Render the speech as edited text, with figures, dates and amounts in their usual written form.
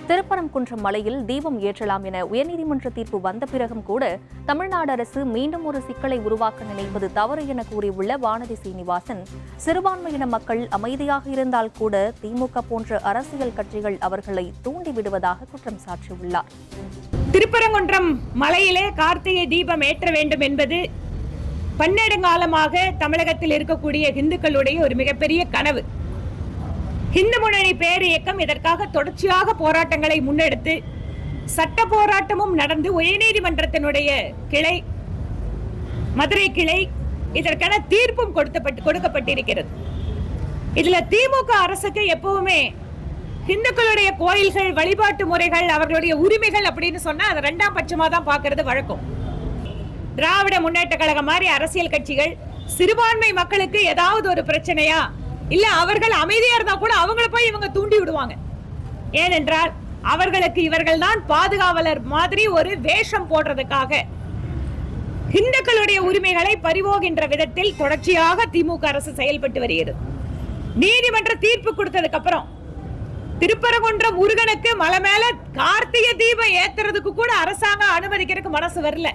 திருப்பரங்குன்றம் மலையில் தீபம் ஏற்றலாம் என உயர்நீதிமன்ற தீர்ப்பு வந்த பிறகும் கூட தமிழ்நாடு அரசு மீண்டும் ஒரு சிக்கலை உருவாக்க நினைப்பது தவறு என கூறியுள்ள வானதி சீனிவாசன், சிறுபான்மையின மக்கள் அமைதியாக இருந்தால் கூட திமுக போன்ற அரசியல் கட்சிகள் அவர்களை தூண்டிவிடுவதாக குற்றம் சாட்டியுள்ளார். திருப்பரங்குன்றம் மலையிலே கார்த்திகை தீபம் ஏற்ற வேண்டும் என்பது பன்னெடுங்காலமாக தமிழகத்தில் இருக்கக்கூடிய இந்துக்களுடைய ஒரு மிகப்பெரிய கனவு. இந்து முன்னணி பேர் இயக்கம் இதற்காக தொடர்ச்சியாக போராட்டங்களை முன்னெடுத்து சட்ட போராட்டமும் நடந்து உயர்நீதிமன்றத்தினுடைய கிளை, மதுரை கிளை இதற்கான தீர்ப்பும் கொடுக்கப்பட்டிருக்கிறது. இதுல திமுக அரசுக்கு எப்பவுமே இந்துக்களுடைய கோயில்கள், வழிபாட்டு முறைகள், அவர்களுடைய உரிமைகள் அப்படின்னு சொன்னா அதை இரண்டாம் பட்சமா தான் பார்க்கிறது வழக்கம். திராவிட முன்னேற்ற கழகம் மாதிரி அரசியல் கட்சிகள் சிறுபான்மை மக்களுக்கு ஏதாவது ஒரு பிரச்சனையா, இல்ல அவர்கள் அமைதியா இருந்தா கூட அவங்களை போய் இவங்க தூண்டி விடுவாங்க. ஏனென்றால் அவர்களுக்கு இவர்கள் தான் பாதுகாவலர் மாதிரி ஒரு வேஷம் போடுறதுக்காக இந்துக்களுடைய உரிமைகளை பறிபோகின்ற விதத்தில் தொடர்ச்சியாக திமுக அரசு செயல்பட்டு வருகிறது. நீதிமன்ற தீர்ப்பு கொடுத்ததுக்கு அப்புறம் திருப்பரங்குன்றம் முருகனுக்கு மலை மேல கார்த்திகை தீபம் ஏத்துறதுக்கு கூட அரசாங்கம் அனுமதிக்கிறதுக்கு மனசு வரல.